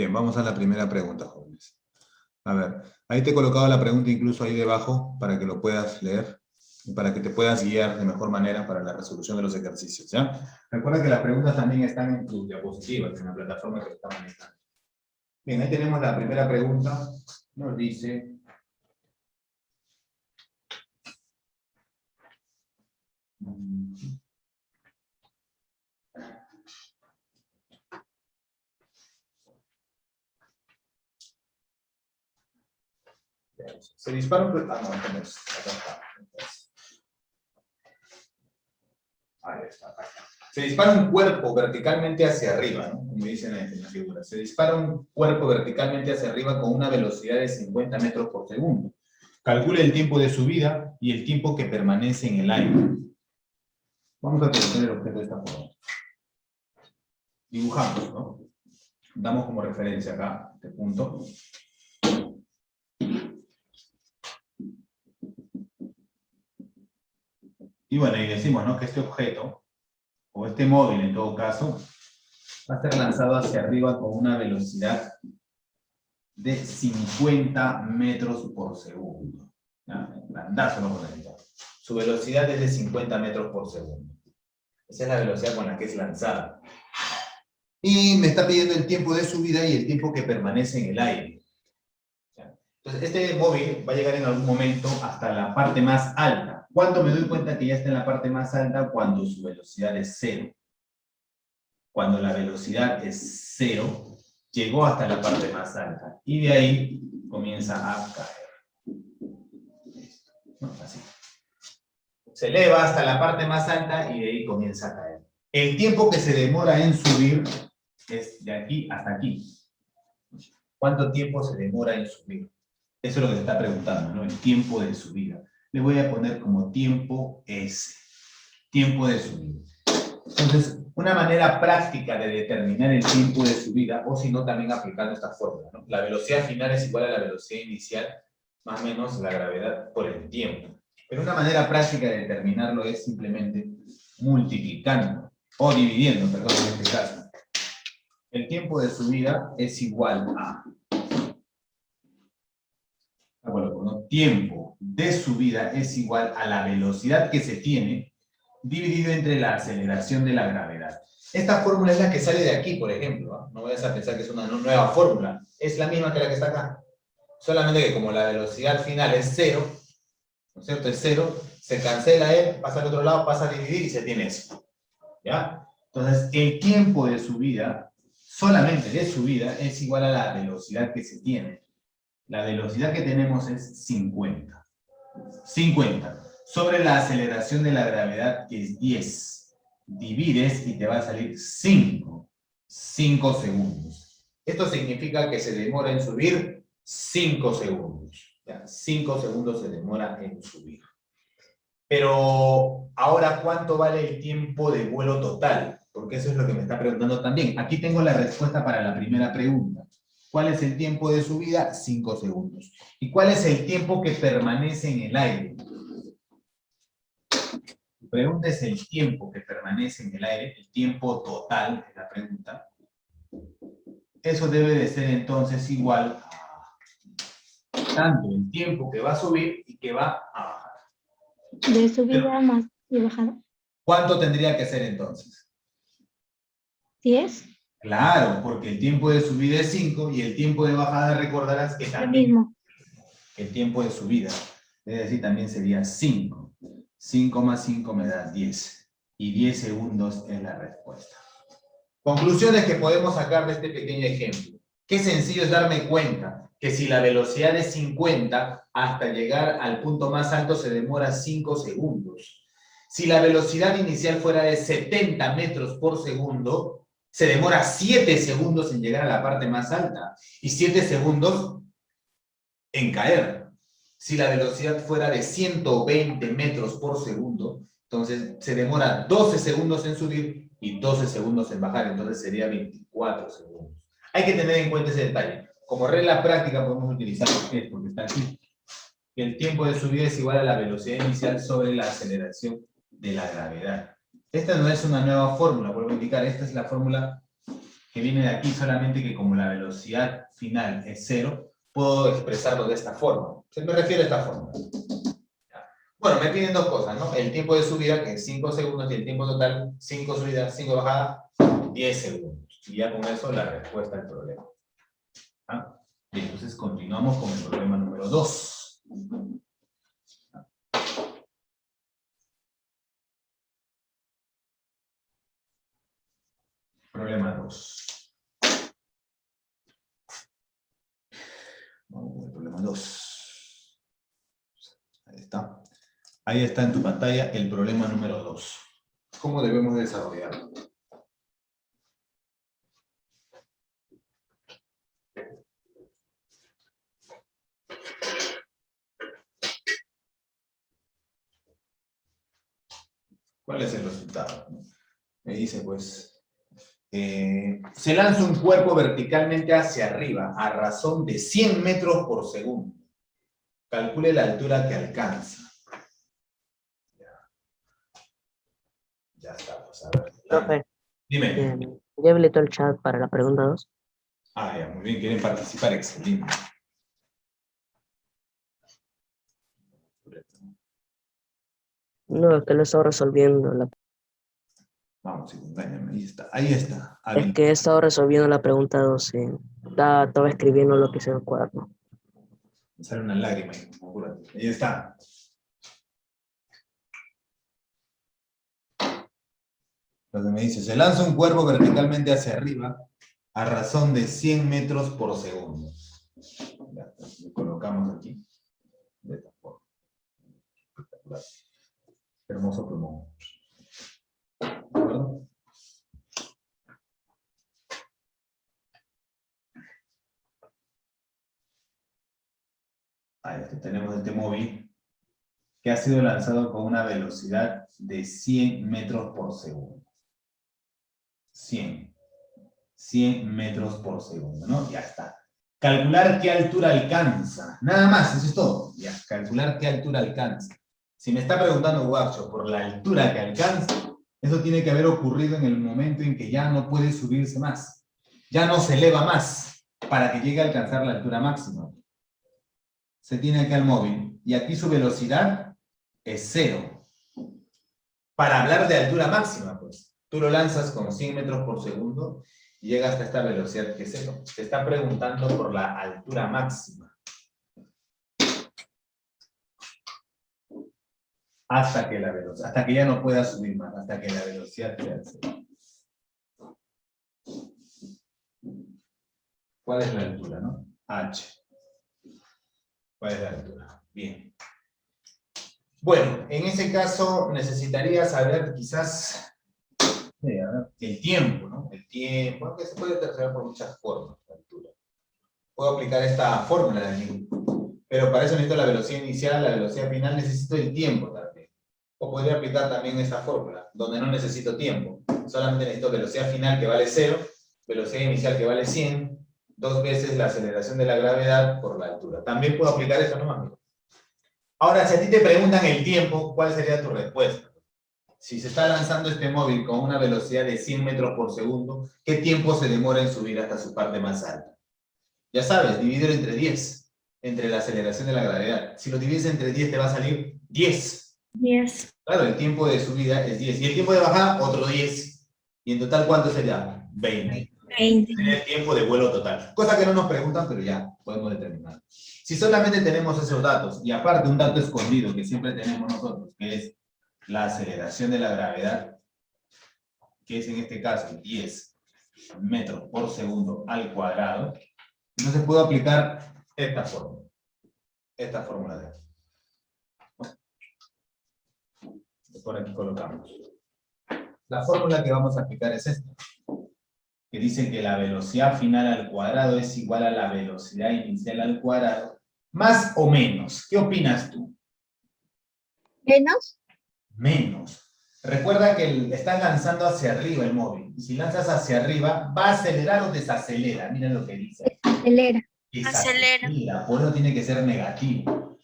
Bien, vamos a la primera pregunta, jóvenes. A ver, ahí te he colocado la pregunta incluso ahí debajo para que lo puedas leer y para que te puedas guiar de mejor manera para la resolución de los ejercicios, ¿ya? Recuerda que las preguntas también están en tus diapositivas, en la plataforma que está manejando. Bien, ahí tenemos la primera pregunta. Nos dice... Se dispara un... Ah, no, tenemos... Acá está. Ahí está, acá está. Se dispara un cuerpo verticalmente hacia arriba, ¿no? Como dicen en la figura. Se dispara un cuerpo verticalmente hacia arriba con una velocidad de 50 metros por segundo. Calcule el tiempo de subida y el tiempo que permanece en el aire. Vamos a tener el objeto de esta forma. Dibujamos, ¿no? Damos como referencia acá, este punto. Y bueno, y decimos, ¿no? Que este objeto, o este móvil en todo caso, va a ser lanzado hacia arriba con una velocidad de 50 metros por segundo. Grandazo, ¿no? Su velocidad es de 50 metros por segundo. Esa es la velocidad con la que es lanzada. Y me está pidiendo el tiempo de subida y el tiempo que permanece en el aire. Entonces, este móvil va a llegar en algún momento hasta la parte más alta. ¿Cuándo me doy cuenta que ya está en la parte más alta? Cuando su velocidad es cero. Cuando la velocidad es cero, llegó hasta la parte más alta. Y de ahí comienza a caer. ¿No? Así. Se eleva hasta la parte más alta y de ahí comienza a caer. El tiempo que se demora en subir es de aquí hasta aquí. ¿Cuánto tiempo se demora en subir? Eso es lo que se está preguntando, ¿no? El tiempo de subida. Le voy a poner como tiempo S. Tiempo de subida. Entonces, una manera práctica de determinar el tiempo de subida, o si no, también aplicando esta fórmula, ¿no? La velocidad final es igual a la velocidad inicial, más o menos la gravedad por el tiempo. Pero una manera práctica de determinarlo es simplemente multiplicando, o dividiendo, perdón, en este caso. El tiempo de subida es igual a... Bueno, ¿no? Tiempo de subida es igual a la velocidad que se tiene dividido entre la aceleración de la gravedad. Esta fórmula es la que sale de aquí, por ejemplo, ¿eh? No vayas a pensar que es una nueva fórmula. Es la misma que la que está acá. Solamente que como la velocidad final es cero, ¿no es cierto? Es cero, se cancela pasa al otro lado, pasa a dividir y se tiene eso. ¿Ya? Entonces, el tiempo de subida, solamente de subida, es igual a la velocidad que se tiene. La velocidad que tenemos es 50. 50. Sobre la aceleración de la gravedad, que es 10. Divides y te va a salir 5. 5 segundos. Esto significa que se demora en subir 5 segundos. ¿Ya? 5 segundos se demora en subir. Pero, ahora, ¿cuánto vale el tiempo de vuelo total? Porque eso es lo que me está preguntando también. Aquí tengo la respuesta para la primera pregunta. ¿Cuál es el tiempo de subida? 5 segundos. ¿Y cuál es el tiempo que permanece en el aire? La pregunta es el tiempo que permanece en el aire, el tiempo total, es la pregunta. Eso debe de ser entonces igual a tanto el tiempo que va a subir y que va a bajar. De subida más de bajada. ¿Cuánto tendría que ser entonces? 10. Claro, porque el tiempo de subida es 5 y el tiempo de bajada recordarás que Lo también mismo. el tiempo de subida. Es decir, también sería 5. 5 más 5 me da 10. Y 10 segundos es la respuesta. Conclusiones que podemos sacar de este pequeño ejemplo. Qué sencillo es darme cuenta que si la velocidad es 50, hasta llegar al punto más alto se demora 5 segundos. Si la velocidad inicial fuera de 70 metros por segundo, se demora 7 segundos en llegar a la parte más alta y 7 segundos en caer. Si la velocidad fuera de 120 metros por segundo, entonces se demora 12 segundos en subir y 12 segundos en bajar, entonces sería 24 segundos. Hay que tener en cuenta ese detalle. Como regla práctica podemos utilizar esto, porque está aquí. Que el tiempo de subida es igual a la velocidad inicial sobre la aceleración de la gravedad. Esta no es una nueva fórmula, vuelvo a indicar, esta es la fórmula que viene de aquí, solamente que como la velocidad final es 0, puedo expresarlo de esta forma. Se me refiere a esta forma. Bueno, me piden dos cosas, ¿no? El tiempo de subida, que es 5 segundos, y el tiempo total, 5 subidas, 5 bajadas, 10 segundos. Y ya con eso la respuesta al problema. ¿Ah? Bien, entonces continuamos con el problema número 2. Problema 2. Vamos con el problema 2. Ahí está. Ahí está en tu pantalla el problema número 2. ¿Cómo debemos desarrollarlo? ¿Cuál es el resultado? Me dice, pues, se lanza un cuerpo verticalmente hacia arriba a razón de 100 metros por segundo. Calcule la altura que alcanza. Ya está, pues a ver. Profe, Dime. ya habilitó el chat para la pregunta 2. Ah, ya, muy bien, quieren participar, excelente. No, es que lo he estado resolviendo. Vamos, acompáñame, ahí está, ahí está. Es que he estado resolviendo la pregunta 2. Sí. Estaba escribiendo lo que hice en el cuaderno. Me sale una lágrima ahí, apúrate. Ahí está. Lo que me dice, se lanza un cuerpo verticalmente hacia arriba a razón de 100 metros por segundo. Ya, lo colocamos aquí. De esta forma. Espectacular. Hermoso plumón. ¿De acuerdo? Ahí está, tenemos este móvil que ha sido lanzado con una velocidad de 100 metros por segundo. 100 metros por segundo, ¿no? Ya está. Calcular qué altura alcanza. Nada más, eso es todo. Ya, calcular qué altura alcanza. Si me está preguntando Guacho por la altura que alcanza, eso tiene que haber ocurrido en el momento en que ya no puede subirse más. Ya no se eleva más para que llegue a alcanzar la altura máxima. Se tiene acá el móvil. Y aquí su velocidad es 0. Para hablar de altura máxima, pues. Tú lo lanzas con 100 metros por segundo y llega hasta esta velocidad que es 0. Te está preguntando por la altura máxima. Hasta que ya no pueda subir más, hasta que la velocidad sea 0. ¿Cuál es la altura, no? H. ¿Cuál es la altura? Bien. Bueno, en ese caso necesitaría saber quizás el tiempo, ¿no? El tiempo, aunque se puede determinar por muchas formas la altura. Puedo aplicar esta fórmula de aquí, pero para eso necesito la velocidad inicial, la velocidad final, necesito el tiempo también. O podría aplicar también esta fórmula, donde no necesito tiempo. Solamente necesito velocidad final que vale 0, velocidad inicial que vale 100, 2 veces la aceleración de la gravedad por la altura. También puedo aplicar eso, ¿no, amigo? Ahora, si a ti te preguntan el tiempo, ¿cuál sería tu respuesta? Si se está lanzando este móvil con una velocidad de 100 metros por segundo, ¿qué tiempo se demora en subir hasta su parte más alta? Ya sabes, divídelo entre 10, entre la aceleración de la gravedad. Si lo divides entre 10 te va a salir 10. 10. Claro, el tiempo de subida es 10. Y el tiempo de bajada, otro 10. Y en total, ¿cuánto sería? 20. 20. Sería el tiempo de vuelo total. Cosa que no nos preguntan, pero ya podemos determinar. Si solamente tenemos esos datos, y aparte un dato escondido que siempre tenemos nosotros, que es la aceleración de la gravedad, que es en este caso 10 metros por segundo al cuadrado, entonces puedo aplicar esta fórmula. Esta fórmula de aquí. Por aquí colocamos. La fórmula que vamos a aplicar es esta, que dice que la velocidad final al cuadrado es igual a la velocidad inicial al cuadrado, más o menos. ¿Qué opinas tú? ¿Menos? Menos. Recuerda que están lanzando hacia arriba el móvil. Y si lanzas hacia arriba, ¿va a acelerar o desacelera? Miren lo que dice. Acelera. Desacelera. Por eso tiene que ser negativo.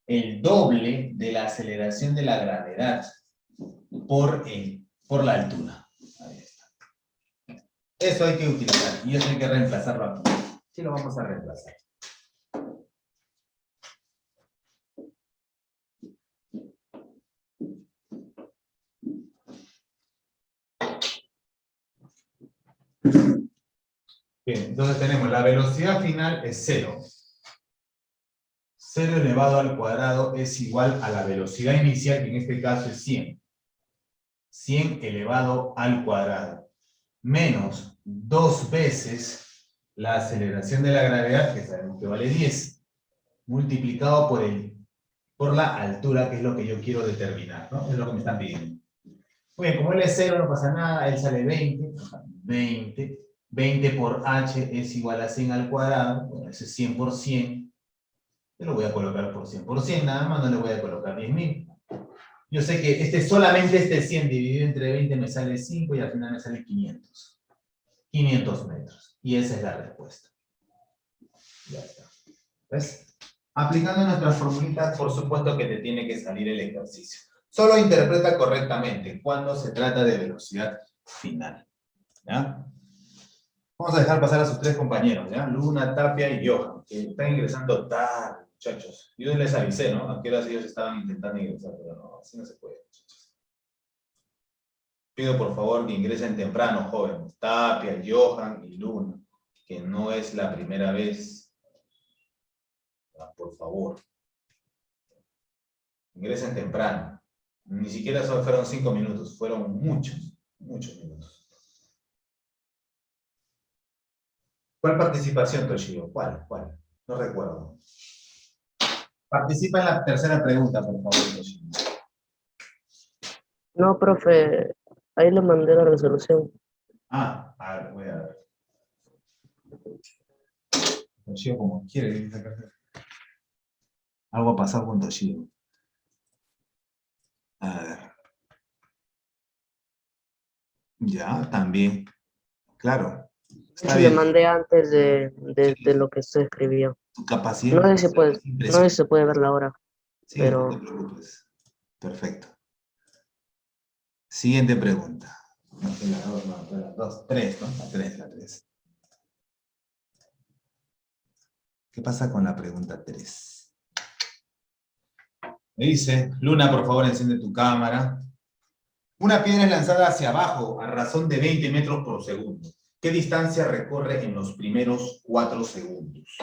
El doble de la aceleración de la gravedad por la altura. Ahí está. Eso hay que utilizar y eso hay que reemplazarlo aquí. Sí lo vamos a reemplazar. Bien, entonces tenemos la velocidad final es 0. 0 elevado al cuadrado es igual a la velocidad inicial, que en este caso es 100. 100 elevado al cuadrado. Menos 2 veces la aceleración de la gravedad, que sabemos que vale 10, multiplicado por la altura, que es lo que yo quiero determinar, ¿no? Es lo que me están pidiendo. Muy bien, como él es 0, no pasa nada, él sale 20. 20 por h es igual a 100 al cuadrado. Bueno, ese es 100 por 100. Yo lo voy a colocar por 100 por 100, nada más, no le voy a colocar 10.000. Yo sé que solamente este 100 dividido entre 20 me sale 5 y al final me sale 500. 500 metros. Y esa es la respuesta. Ya está. ¿Ves? Aplicando nuestras formulitas, por supuesto que te tiene que salir el ejercicio. Solo interpreta correctamente cuando se trata de velocidad final. ¿Ya? Vamos a dejar pasar a sus 3 compañeros, ¿ya? Luna, Tapia y Johan, que están ingresando tarde, muchachos. Yo les avisé, ¿no? A qué horas ellos estaban intentando ingresar, pero no, así no se puede, muchachos. Pido por favor que ingresen temprano, jóvenes. Tapia, Johan y Luna, que no es la primera vez. Por favor. Ingresen temprano. Ni siquiera fueron 5 minutos, fueron muchos minutos. ¿Cuál participación, Toshio? ¿Cuál? No recuerdo. Participa en la tercera pregunta, por favor, Toshio. No, profe, ahí le mandé la resolución. A ver, voy a ver. Toshio como quiere. Algo ha pasado con Toshio. A ver. Ya, también. Claro. Está Le bien. mandé antes de lo que usted escribió. Tu capacidad No sé si puede, es no sé si se puede ver la hora, Sí, pero no te preocupes. Perfecto. Siguiente pregunta. No, la 2, 3, ¿no? La 3. ¿Qué pasa con la pregunta 3? Me dice, Luna, por favor, enciende tu cámara. Una piedra es lanzada hacia abajo a razón de 20 metros por segundo. ¿Qué distancia recorre en los primeros 4 segundos?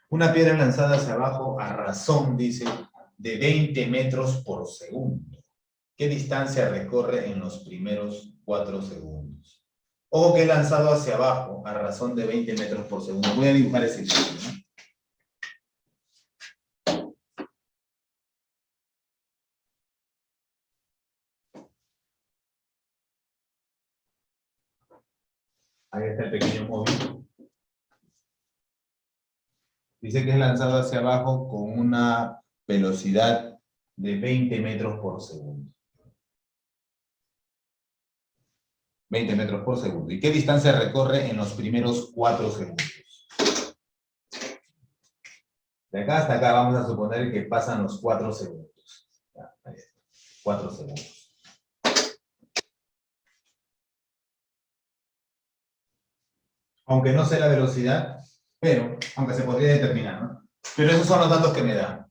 Una piedra es lanzada hacia abajo a razón, dice, de 20 metros por segundo. ¿Qué distancia recorre en los primeros 4 segundos? Ojo que he lanzado hacia abajo a razón de 20 metros por segundo. Voy a dibujar ese ejemplo, ¿no? Ahí está el pequeño móvil. Dice que es lanzado hacia abajo con una velocidad de 20 metros por segundo. 20 metros por segundo. ¿Y qué distancia recorre en los primeros 4 segundos? De acá hasta acá vamos a suponer que pasan los 4 segundos. Ya, ahí está. 4 segundos. Aunque no sé la velocidad, pero, aunque se podría determinar, ¿no? Pero esos son los datos que me dan.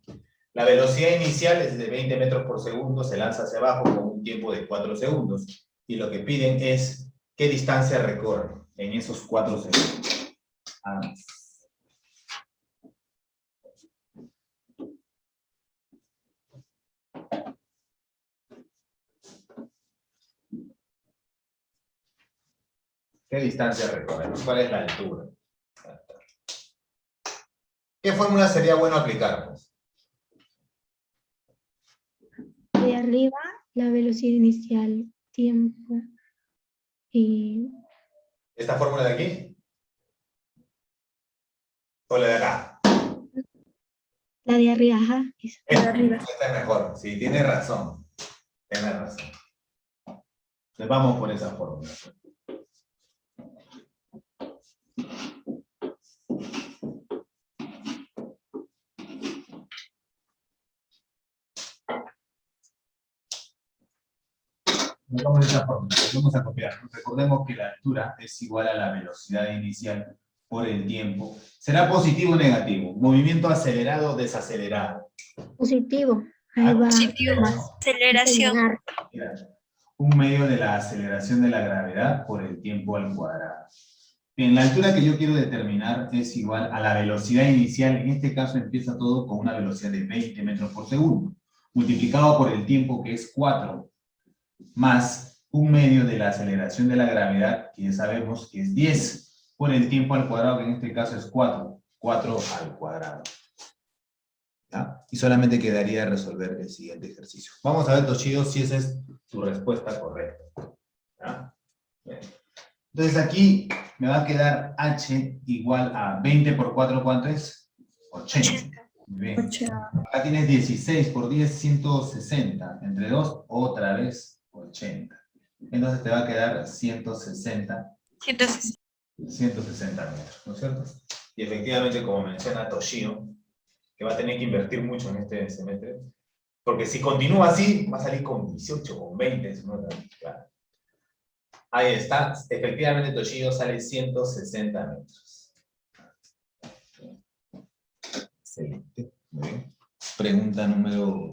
La velocidad inicial es de 20 metros por segundo, se lanza hacia abajo con un tiempo de 4 segundos. Y lo que piden es qué distancia recorre en esos 4 segundos. ¿Qué distancia recorre? ¿Cuál es la altura? ¿Qué fórmula sería bueno aplicar? De arriba, la velocidad inicial, tiempo. Y ¿Esta fórmula de aquí? ¿O la de acá? la de arriba, ajá. La de arriba. Esta es mejor. Sí, tiene razón. Tiene razón. Entonces vamos por esa fórmula. Vamos de esta forma, vamos a copiar. Recordemos que la altura es igual a la velocidad inicial por el tiempo. ¿Será positivo o negativo? Movimiento acelerado o desacelerado. Positivo. Ahí va. Positivo. Más. Aceleración. Acelerar. Mira, un medio de la aceleración de la gravedad por el tiempo al cuadrado. Bien, la altura que yo quiero determinar es igual a la velocidad inicial. En este caso empieza todo con una velocidad de 20 metros por segundo, multiplicado por el tiempo que es 4, más un medio de la aceleración de la gravedad, que ya sabemos que es 10, por el tiempo al cuadrado, que en este caso es 4. 4 al cuadrado. ¿Ya? Y solamente quedaría resolver el siguiente ejercicio. Vamos a ver, Toshio, si esa es tu respuesta correcta. ¿Ya? Bien. Entonces aquí me va a quedar h igual a 20 por 4, ¿cuánto es? 80. Muy bien. Acá tienes 16 por 10, 160. Entre 2, otra vez 80. Entonces te va a quedar 160 metros, ¿no es cierto? Y efectivamente, como menciona Toshio, que va a tener que invertir mucho en este semestre, porque si continúa así, va a salir con 18, con 20, ¿no? Claro. Ahí está, efectivamente Toshio sale 160 metros. Excelente, muy bien. Pregunta número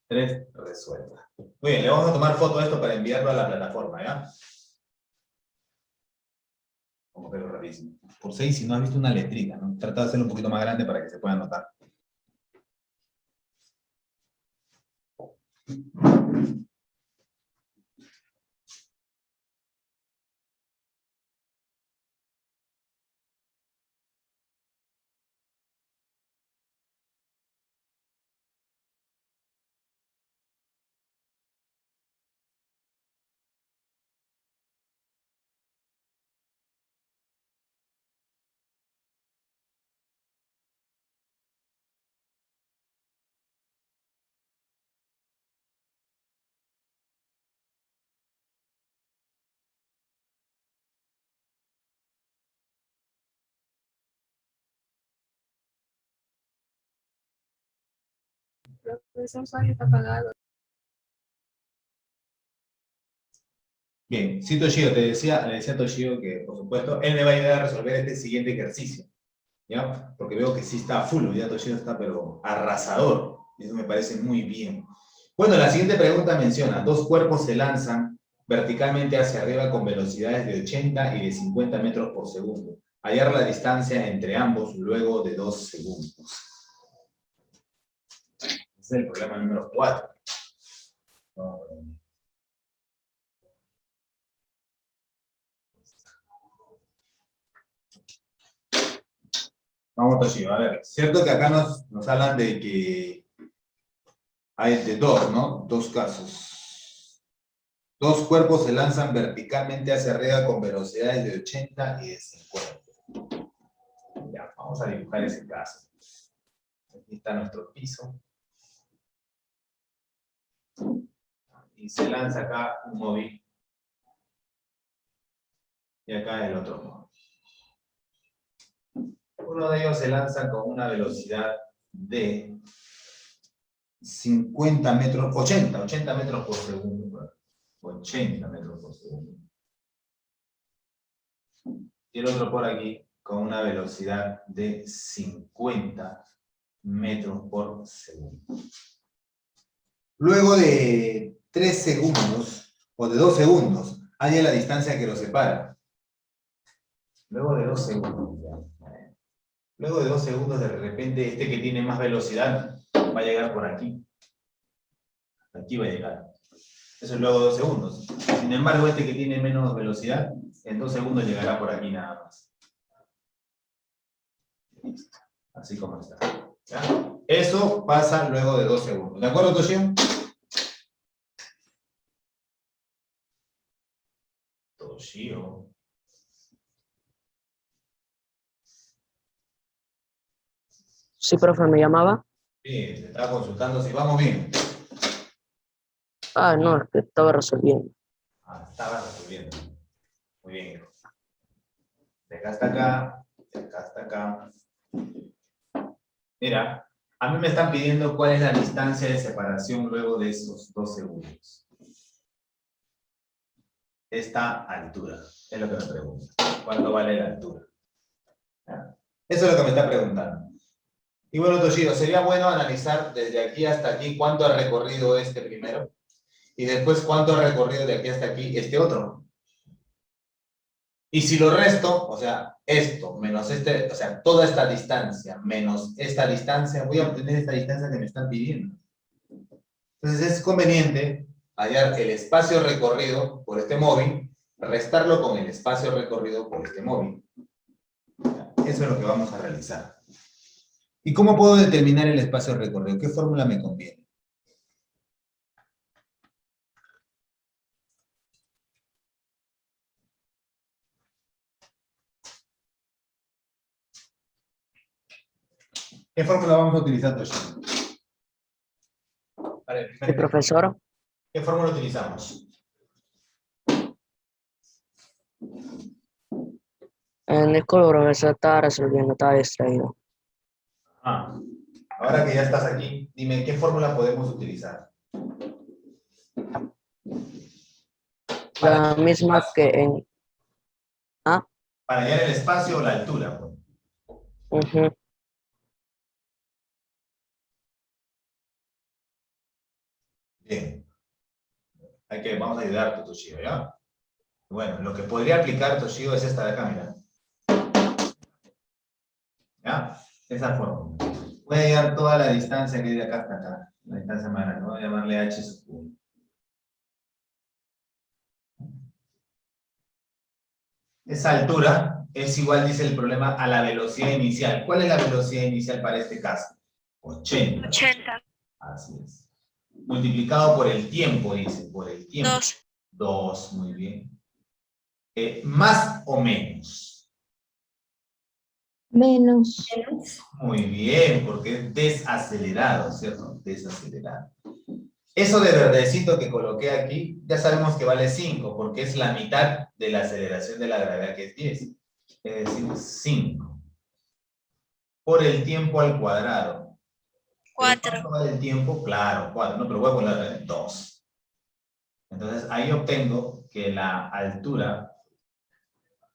3, resuelta. Muy bien, le vamos a tomar foto a esto para enviarlo a la plataforma, ¿ya? Como que lo rapidísimo. Por 6, si no has visto una letrita, ¿no? Trata de hacerlo un poquito más grande para que se pueda notar. Bien, sí, Toshio, le decía a Toshio que, por supuesto, él me va a ayudar a resolver este siguiente ejercicio, ¿ya? Porque veo que sí está full, ya Toshio está, pero arrasador, y eso me parece muy bien. Bueno, la siguiente pregunta menciona, dos cuerpos se lanzan verticalmente hacia arriba con velocidades de 80 y de 50 metros por segundo. Hallar la distancia entre ambos luego de 2 segundos. Ese es el problema número 4. Vamos, Toshio, a ver. Cierto que acá nos hablan de que hay de dos, ¿no? Dos casos. Dos cuerpos se lanzan verticalmente hacia arriba con velocidades de 80 y de 50. Ya, vamos a dibujar ese caso. Aquí está nuestro piso. Y se lanza acá un móvil. Y acá el otro móvil. Uno de ellos se lanza con una velocidad de 50 metros, 80 metros por segundo. 80 metros por segundo. Y el otro por aquí con una velocidad de 50 metros por segundo. Luego de 3 segundos, o de 2 segundos, haya la distancia que los separa. Luego de 2 segundos, ya. Luego de 2 segundos, de repente, este que tiene más velocidad va a llegar por aquí. Aquí va a llegar. Eso es luego de 2 segundos. Sin embargo, este que tiene menos velocidad, en 2 segundos llegará por aquí nada más. Listo. Así como está. ¿Ya? Eso pasa luego de 2 segundos. ¿De acuerdo, Toshio? Toshio. Sí, profe, me llamaba. Bien, te estaba consultando si vamos bien. Ah, no, es que estaba resolviendo. Ah, estaba resolviendo. Muy bien, hijo. De acá hasta acá, de acá hasta acá. Mira, a mí me están pidiendo cuál es la distancia de separación luego de esos 2 segundos. esta altura? Es lo que me pregunta. ¿Cuánto vale la altura? ¿Ya? Eso es lo que me está preguntando. Y bueno, Toshio, sería bueno analizar desde aquí hasta aquí cuánto ha recorrido este primero y después cuánto ha recorrido de aquí hasta aquí este otro. Y si lo resto, o sea, esto menos este, o sea, toda esta distancia menos esta distancia, voy a obtener esta distancia que me están pidiendo. Entonces es conveniente hallar el espacio recorrido por este móvil, restarlo con el espacio recorrido por este móvil. Eso es lo que vamos a realizar. ¿Y cómo puedo determinar el espacio recorrido? ¿Qué fórmula me conviene? ¿Qué fórmula vamos a utilizar, Toshio? Para el primer El profesor, ¿Qué fórmula utilizamos? disculpe, profesor, estaba resolviendo, estaba distraído. Ah, ahora que ya estás aquí, dime, ¿qué fórmula podemos utilizar? La misma que en... Para hallar el espacio o la altura. Pues. Ujú. Bien. Vamos a ayudarte, Toshio, ¿ya? Bueno, lo que podría aplicar, Toshio, es esta de acá, mira. ¿Ya? Esa fórmula. Voy a hallar toda la distancia que hay de acá hasta acá. La distancia más grande, ¿no? Voy a llamarle h sub 1. Esa altura es igual, dice el problema, a la velocidad inicial. ¿Cuál es la velocidad inicial para este caso? 80. 80. Así es. Multiplicado por el tiempo, dice, por el tiempo. 2. 2, muy bien. Más o menos. Menos. Muy bien, porque es desacelerado, ¿cierto? Desacelerado. Eso de verdecito que coloqué aquí, ya sabemos que vale 5, porque es la mitad de la aceleración de la gravedad, que es 10. Es decir, 5. Por el tiempo al cuadrado. ¿Pero 4. cuánto vale el tiempo? Claro, 4. No, pero voy a poner 2. Entonces, ahí obtengo que la altura,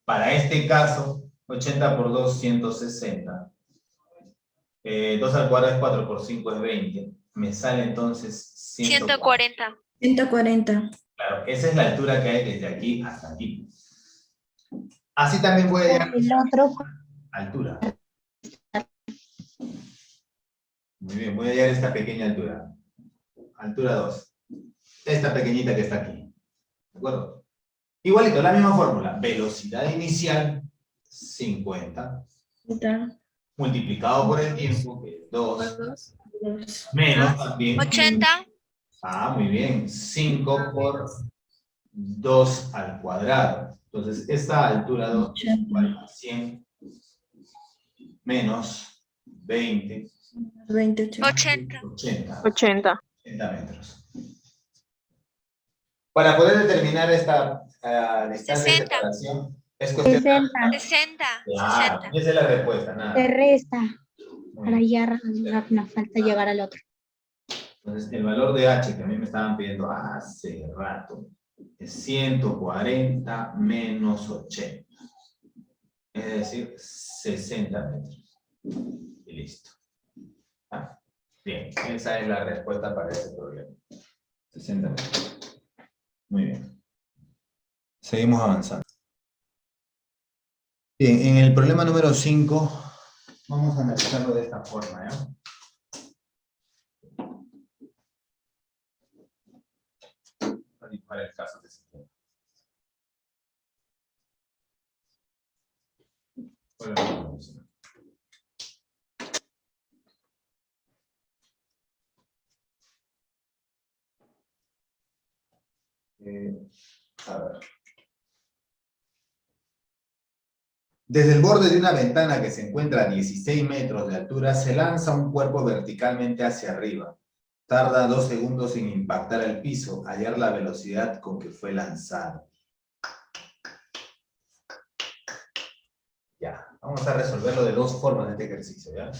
para este caso, 80 por 2, 160. 2 al cuadrado es 4 por 5 es 20. Me sale entonces 140. 140. Claro, esa es la altura que hay desde aquí hasta aquí. Así también voy a hallar El otro. altura. Muy bien, voy a hallar esta pequeña altura. Altura 2. Esta pequeñita que está aquí. ¿De acuerdo? Igualito, la misma fórmula. Velocidad inicial, 50. Multiplicado por el tiempo, que es 2. Menos también. 80. Muy bien. 5 por 2 al cuadrado. Entonces, esta altura 2 es igual a 100 menos 20. 80. 80 metros. Para poder determinar esta distancia de 60. separación, es cuestión de... 60. 60. Claro, 60. esa es la respuesta, Se nada. resta Muy para bien. ya nos falta llegar al otro. Entonces, el valor de h, que a mí me estaban pidiendo hace rato, es 140 menos 80. Es decir, 60 metros. Y listo. Bien, esa es la respuesta para ese problema. 60 metros. Muy bien. Seguimos avanzando. Bien, en el problema número 5, vamos a analizarlo de esta forma, ¿ya? Para el caso que se tiene. A ver. Desde el borde de una ventana que se encuentra a 16 metros de altura, se lanza un cuerpo verticalmente hacia arriba. Tarda 2 segundos en impactar el piso, hallar la velocidad con que fue lanzado. Ya, vamos a resolverlo de dos formas de este ejercicio, ¿ya?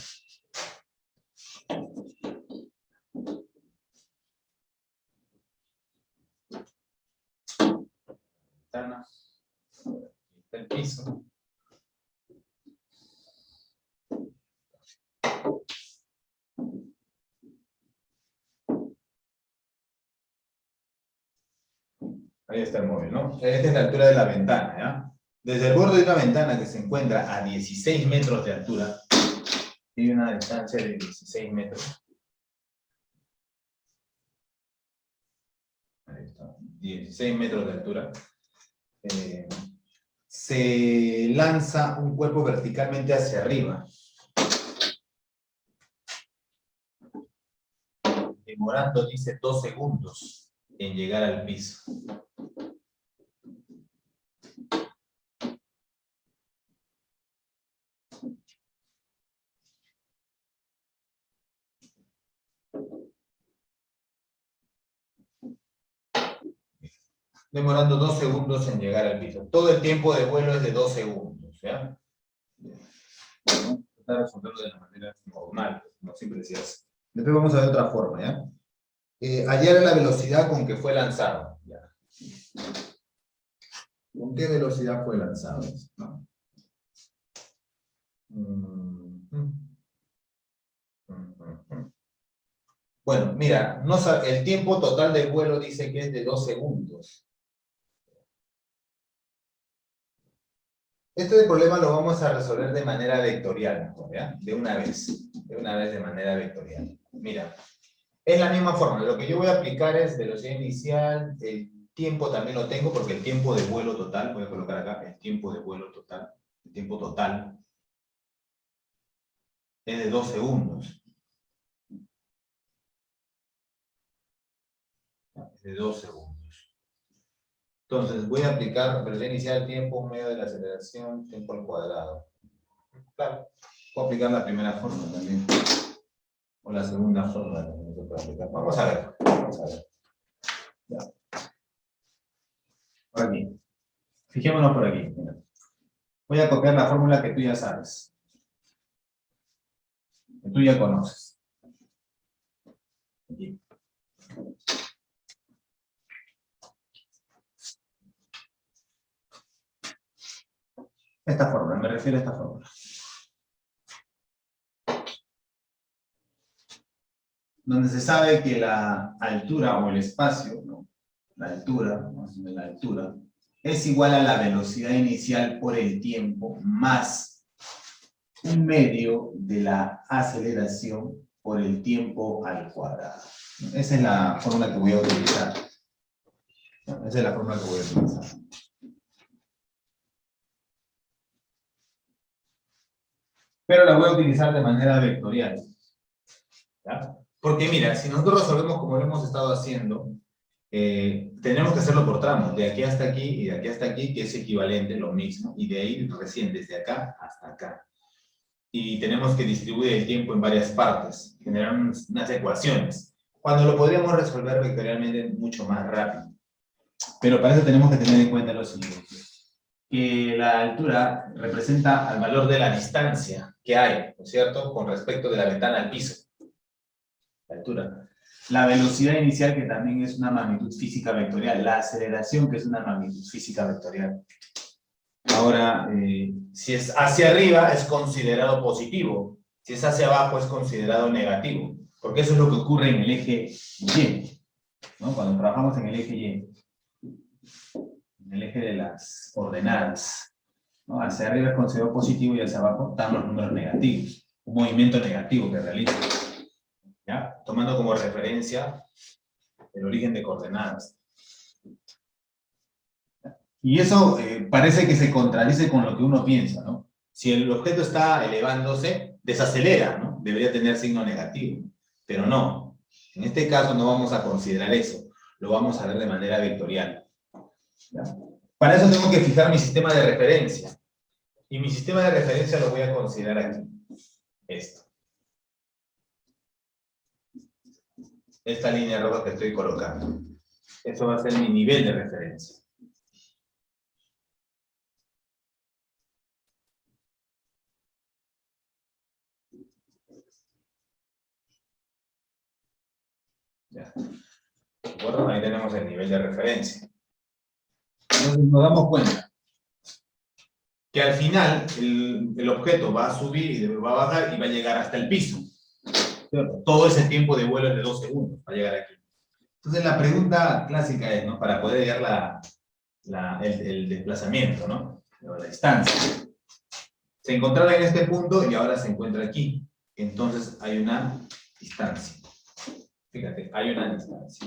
ventana. Aquí está el piso. Ahí está el móvil, ¿no? Esta es la altura de la ventana, ¿ya? Desde el borde de una ventana que se encuentra a 16 metros de altura, tiene una distancia de 16 metros. Ahí está, 16 metros de altura. Se lanza un cuerpo verticalmente hacia arriba, demorando, dice, 2 segundos en llegar al piso. Demorando 2 segundos en llegar al piso. Todo el tiempo de vuelo es de 2 segundos, ¿ya? Bueno, tratar de resolverlo de la manera normal, como siempre decías. Después vamos a ver otra forma, ¿ya? Hallar la velocidad con que fue lanzado. ¿Ya? ¿Con qué velocidad fue lanzado? ¿No? Bueno, mira, el tiempo total del vuelo dice que es de 2 segundos. Este problema lo vamos a resolver de manera vectorial, ¿ya? De una vez de manera vectorial. Mira, es la misma forma, lo que yo voy a aplicar es velocidad inicial, el tiempo también lo tengo porque el tiempo de vuelo total, voy a colocar acá el tiempo de vuelo total, el tiempo total es de 2 segundos. Es de 2 segundos. Entonces voy a aplicar velocidad inicial, tiempo, medio de la aceleración, tiempo al cuadrado. Claro, puedo aplicar la primera forma también. O la segunda forma también se puede aplicar. Vamos a ver. Ya. Por aquí. Fijémonos por aquí. Mira. Voy a copiar la fórmula que tú ya sabes. Que tú ya conoces. Aquí. Esta fórmula, me refiero a esta fórmula. Donde se sabe que la altura o el espacio, ¿no? La altura, es igual a la velocidad inicial por el tiempo más un medio de la aceleración por el tiempo al cuadrado. Esa es la fórmula que voy a utilizar. Esa es la fórmula que voy a utilizar. Pero la voy a utilizar de manera vectorial. ¿Ya? Porque mira, si nosotros resolvemos como lo hemos estado haciendo, tenemos que hacerlo por tramos, de aquí hasta aquí y de aquí hasta aquí, que es equivalente, lo mismo, y de ahí recién desde acá hasta acá. Y tenemos que distribuir el tiempo en varias partes, generar unas ecuaciones, cuando lo podríamos resolver vectorialmente mucho más rápido. Pero para eso tenemos que tener en cuenta lo siguiente, que la altura representa al valor de la distancia que hay, ¿no es cierto?, con respecto de la ventana al piso. La altura. La velocidad inicial, que también es una magnitud física vectorial. La aceleración, que es una magnitud física vectorial. Ahora, si es hacia arriba, es considerado positivo. Si es hacia abajo, es considerado negativo. Porque eso es lo que ocurre en el eje Y, ¿no? Cuando trabajamos en el eje Y. En el eje de las coordenadas, ¿no? Hacia arriba es considerado positivo y hacia abajo están los números negativos. Un movimiento negativo que realiza. ¿Ya? Tomando como referencia el origen de coordenadas. Y eso parece que se contradice con lo que uno piensa, ¿no? Si el objeto está elevándose, desacelera, ¿no? Debería tener signo negativo. Pero no. En este caso no vamos a considerar eso. Lo vamos a ver de manera vectorial. ¿Ya? Para eso tengo que fijar mi sistema de referencia. Y mi sistema de referencia lo voy a considerar aquí. Esto. Esta línea roja que estoy colocando. Eso va a ser mi nivel de referencia. Ya. ¿De acuerdo? Ahí tenemos el nivel de referencia. Entonces nos damos cuenta que al final el objeto va a subir y va a bajar y va a llegar hasta el piso. Todo ese tiempo de vuelo es de 2 segundos para llegar aquí. Entonces la pregunta clásica es, ¿no? Para poder hallar el desplazamiento, ¿no? La distancia. Se encontraba en este punto y ahora se encuentra aquí. Entonces hay una distancia. Fíjate, hay una distancia.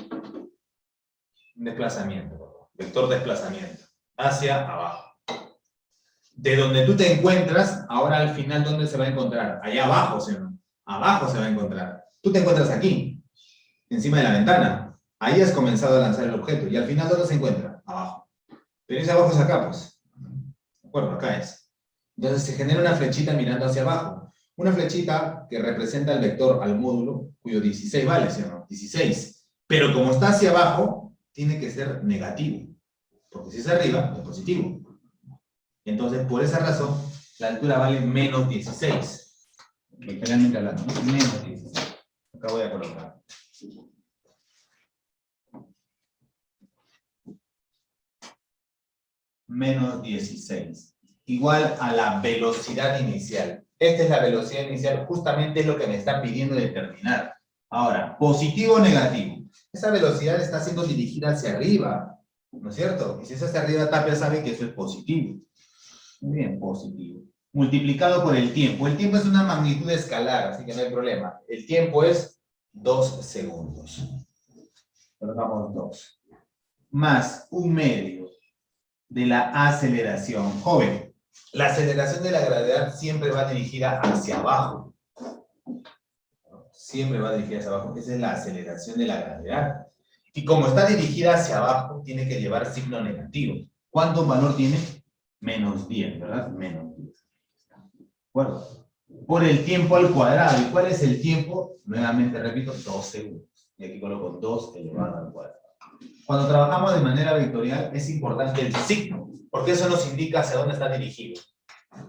Un desplazamiento, perdón. Vector desplazamiento. Hacia abajo. De donde tú te encuentras, ahora al final, ¿dónde se va a encontrar? Allá abajo, ¿sí o no? Abajo se va a encontrar. Tú te encuentras aquí, encima de la ventana. Ahí has comenzado a lanzar el objeto. Y al final, ¿dónde se encuentra? Abajo. Pero ese abajo es acá, pues. ¿De acuerdo? Acá es. Entonces se genera una flechita mirando hacia abajo. Una flechita que representa el vector al módulo, cuyo 16 vale, ¿sí o no? 16. Pero como está hacia abajo, tiene que ser negativo. Porque si es arriba, es positivo. Entonces, por esa razón, la altura vale menos 16. Literalmente hablando, ¿no? Menos 16. Acá voy a colocar. Menos 16. Igual a la velocidad inicial. Esta es la velocidad inicial, justamente es lo que me está pidiendo determinar. Ahora, positivo o negativo. Esa velocidad está siendo dirigida hacia arriba, ¿no es cierto? Y si es hacia arriba, Tapia sabe que eso es positivo. Muy bien, positivo. Multiplicado por el tiempo. El tiempo es una magnitud escalar, así que no hay problema. El tiempo es 2 segundos. Colocamos 2. Más 1/2 de la aceleración. Joven, la aceleración de la gravedad siempre va dirigida hacia abajo. Siempre va dirigida hacia abajo. Esa es la aceleración de la gravedad. Y como está dirigida hacia abajo, tiene que llevar signo negativo. ¿Cuánto valor tiene? Menos 10, ¿verdad? Menos 10. ¿De acuerdo? Por el tiempo al cuadrado. ¿Y cuál es el tiempo? Nuevamente repito, 2 segundos. Y aquí coloco 2 elevado al cuadrado. Cuando trabajamos de manera vectorial es importante el signo, porque eso nos indica hacia dónde está dirigido.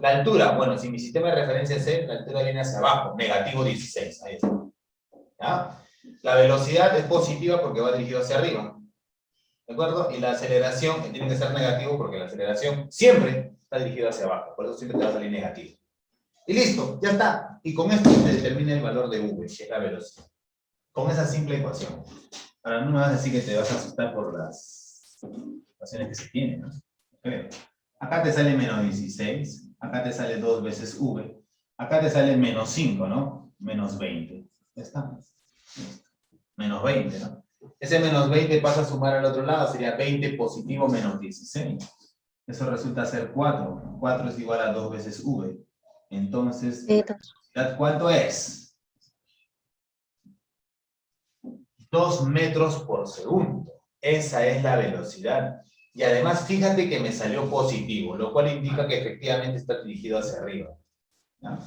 La altura, bueno, si mi sistema de referencia es C, la altura viene hacia abajo, negativo 16, ahí está. ¿Ya? La velocidad es positiva porque va dirigido hacia arriba. ¿De acuerdo? Y la aceleración tiene que ser negativo porque la aceleración siempre está dirigida hacia abajo, por eso siempre te va a salir negativo. Y listo, ya está. Y con esto se determina el valor de V, que es la velocidad. Con esa simple ecuación. Ahora no me vas a decir que te vas a asustar por las ecuaciones que se tienen, ¿no? Okay. Acá te sale menos 16, acá te sale 2 veces V, acá te sale menos 5, ¿no? Menos 20. Ya está. Menos 20, ¿no? Ese menos 20 pasa a sumar al otro lado, sería 20 positivo menos 16. Eso resulta ser 4. 4 es igual a 2 veces V. Entonces, ¿cuánto es? 2 metros por segundo. Esa es la velocidad. Y además, fíjate que me salió positivo, lo cual indica que efectivamente está dirigido hacia arriba. ¿Ya?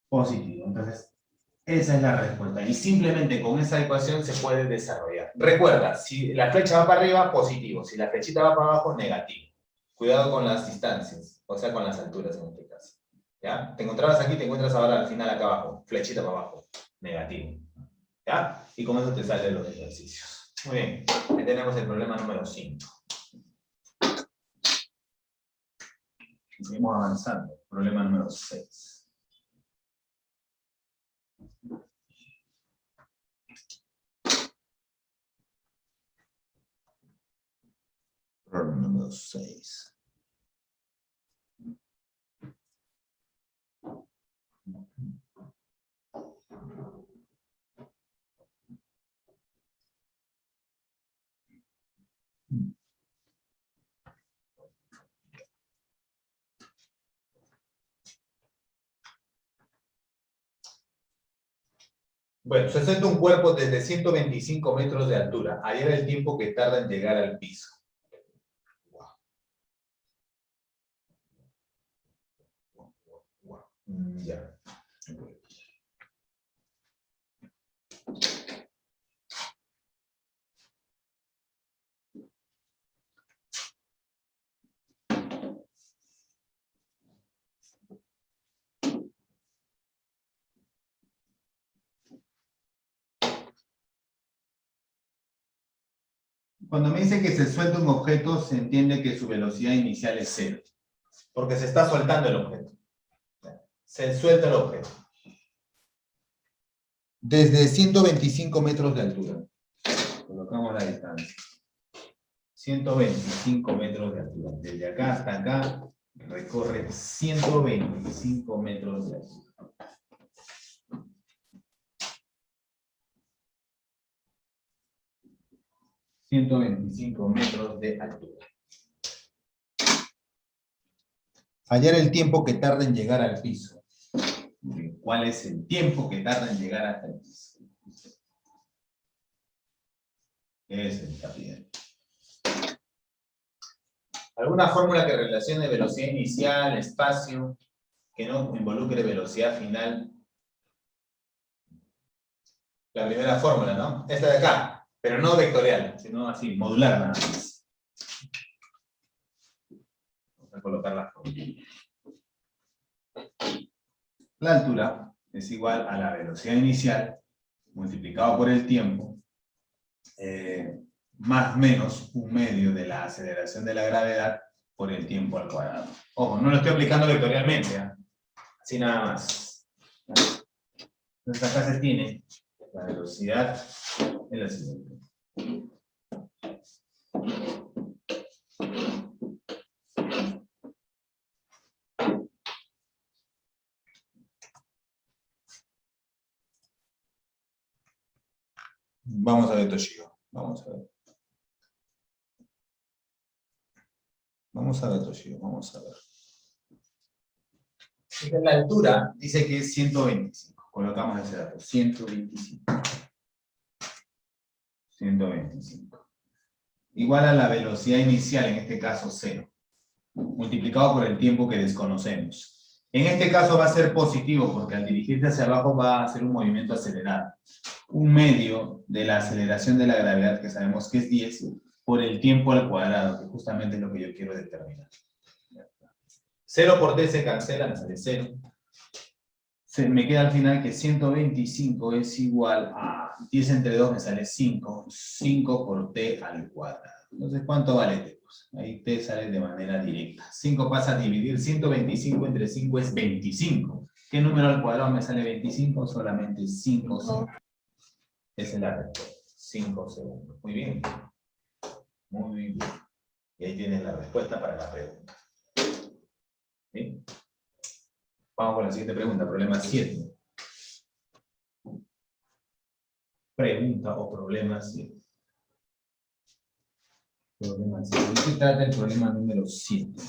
Positivo. Entonces, esa es la respuesta. Y simplemente con esa ecuación se puede desarrollar. Recuerda, si la flecha va para arriba, positivo. Si la flechita va para abajo, negativo. Cuidado con las distancias, o sea, con las alturas en este caso. ¿Ya? Te encontrabas aquí, te encuentras ahora al final acá abajo. Flechita para abajo, negativo. ¿Ya? Y con eso te salen los ejercicios. Muy bien. Aquí tenemos el problema número 5. Seguimos avanzando. Problema número 6. Problema número 6. Bueno, se acerca un cuerpo desde 125 metros de altura. Ahí era el tiempo que tarda en llegar al piso. Ya. Cuando me dice que se suelta un objeto, se entiende que su velocidad inicial es 0. Porque se está soltando el objeto. Se suelta el objeto. Desde 125 metros de altura. Colocamos la distancia. 125 metros de altura. Desde acá hasta acá recorre 125 metros de altura. metros de altura. Hallar el tiempo que tarda en llegar al piso. ¿Cuál es el tiempo que tarda en llegar hasta el piso? Es el capital. ¿Alguna fórmula que relacione velocidad inicial, espacio, que no involucre velocidad final? La primera fórmula, ¿no? Esta de acá, pero no vectorial, sino así, modular nada más. Vamos a colocar la fórmula. La altura es igual a la velocidad inicial multiplicado por el tiempo, más menos un medio de la aceleración de la gravedad por el tiempo al cuadrado. Ojo, no lo estoy aplicando vectorialmente, ¿eh? Así nada más. Entonces acá se tiene la velocidad en la siguiente. Vamos a ver Toshio. Vamos a ver. Vamos a ver Toshio, vamos a ver. La altura dice que es 125. Colocamos ese dato. 125. 125. Igual a la velocidad inicial, en este caso 0. Multiplicado por el tiempo que desconocemos. En este caso va a ser positivo, porque al dirigirse hacia abajo va a hacer un movimiento acelerado. Un medio de la aceleración de la gravedad, que sabemos que es 10, por el tiempo al cuadrado, que justamente es lo que yo quiero determinar. 0 por t se cancela, me sale 0. Me queda al final que 125 es igual a 10 entre 2 me sale 5. 5 por t al cuadrado. Entonces, ¿cuánto vale t? Pues ahí t sale de manera directa. 5 pasa a dividir 125 entre 5 es 25. ¿Qué número al cuadrado me sale 25? Solamente 5 segundos. Esa es la respuesta. 5 segundos. Muy bien. Muy bien. Y ahí tienes la respuesta para la pregunta. ¿Sí? Vamos con la siguiente pregunta, problema 7. Pregunta o problema 7. Problema 7. ¿De qué trata el problema número 7?